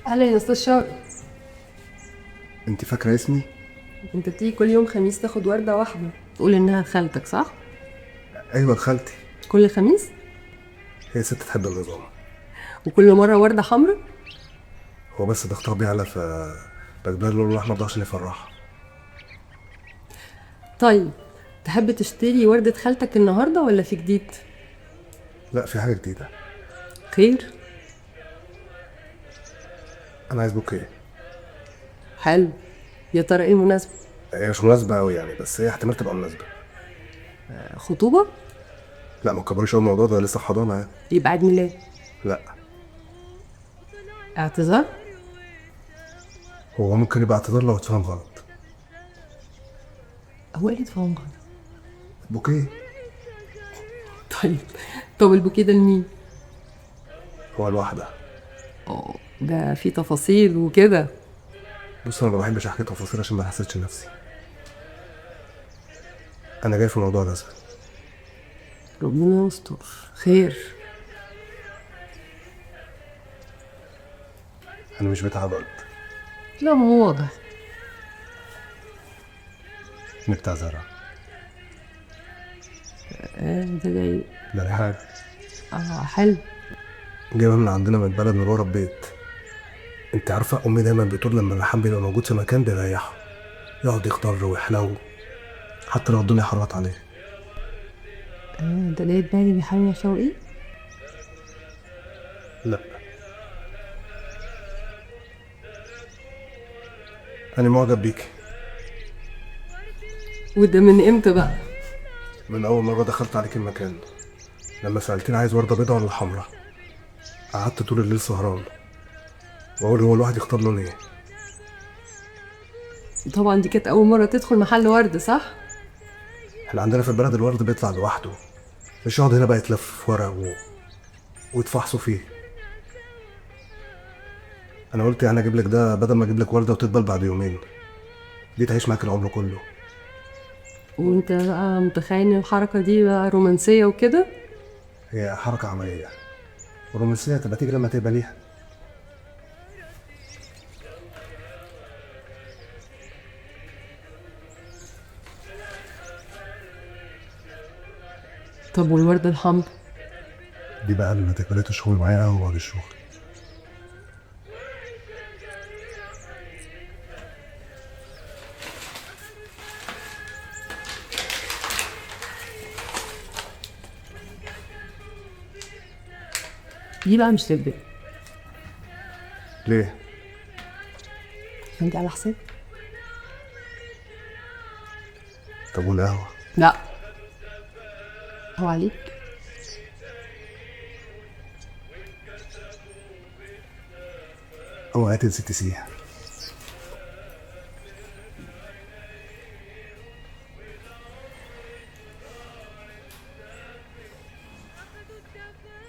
اهلا يا استاذ شوقي. انت فاكره اسمي؟ انت بتيجي كل يوم خميس تاخد ورده واحده تقول انها خالتك، صح؟ ايوه خالتي. كل خميس؟ هي ست تحب النظام. وكل مره ورده حمراء؟ هو بس ضغطها بيعلى بجبر له الاحمر ده عشان يفرحها. طيب تحب تشتري ورده خالتك النهارده ولا في جديد؟ لا، في حاجه جديده. خير. انا عايز بوكيه. حلو. يا ترى ايه المناسبه؟ هي مش مناسبه قوي يعني، بس هي احتمال تبقى مناسبه. خطوبه؟ لا، ما تكبريش قوي الموضوع ده، لسه حضانه يعني. يبقى عيد ميلاد؟ لا. اعتذار؟ هو ممكن يبقى اعتذار لو اتفهم غلط. هو ايه اللي اتفهم غلط؟ بوكيه. طيب. طب البوكيه ده لمين؟ هو الواحده. ده في تفاصيل وكده. بص، انا ما بحبش احكي تفاصيل عشان ما احسدش نفسي. انا جاي في موضوع رسمي. ربنا يستر. خير. انا مش بتاع ضد. لا، ما هو واضح. انا بتاع زرع. ده جاي. لا، دي حاجه حلو. جايبها من عندنا من البلد، من ورا البيت. انت عارفه امي دايما بتقول لما اللحام بيبقى موجود في مكان بيريحه، يقعد يخضر ويحلو حتى لو الدنيا حرت عليه. ده لقيت بالي بيحامي يا شوقي. لا، انا معجب بيكي. وده من امتى بقى؟ من اول مره دخلت عليك المكان، لما سالتني عايز ورده بيضاء ولا حمراء. قعدت طول الليل سهران واقول هو الواحد يختار لون ايه. طبعا دي كانت اول مره تدخل محل ورد، صح؟ احنا عندنا في البلد الورد بيطلع لوحده، مش يقعد هنا بقى يتلف في ورق ويتفحصوا فيه. انا قلت يعني اجيب لك ده بدل ما اجيب لك ورده وتدبل بعد يومين، دي تعيش معاك العمر كله. وانت بقى متخيل ان الحركه دي بقى رومانسيه وكده؟ هي حركه عمليه، والرومانسيه تبقى تيجي لما تبقى ليها. طب والورده الحمراء؟ دي بقى لما تقبلي تشتغل معايا قوي بعد الشغل. دي بقى مش للبيت. ليه؟ عشان دي على حساب. طب والقهوه؟ لا. هو عليك. اوعي تنسي تسيح.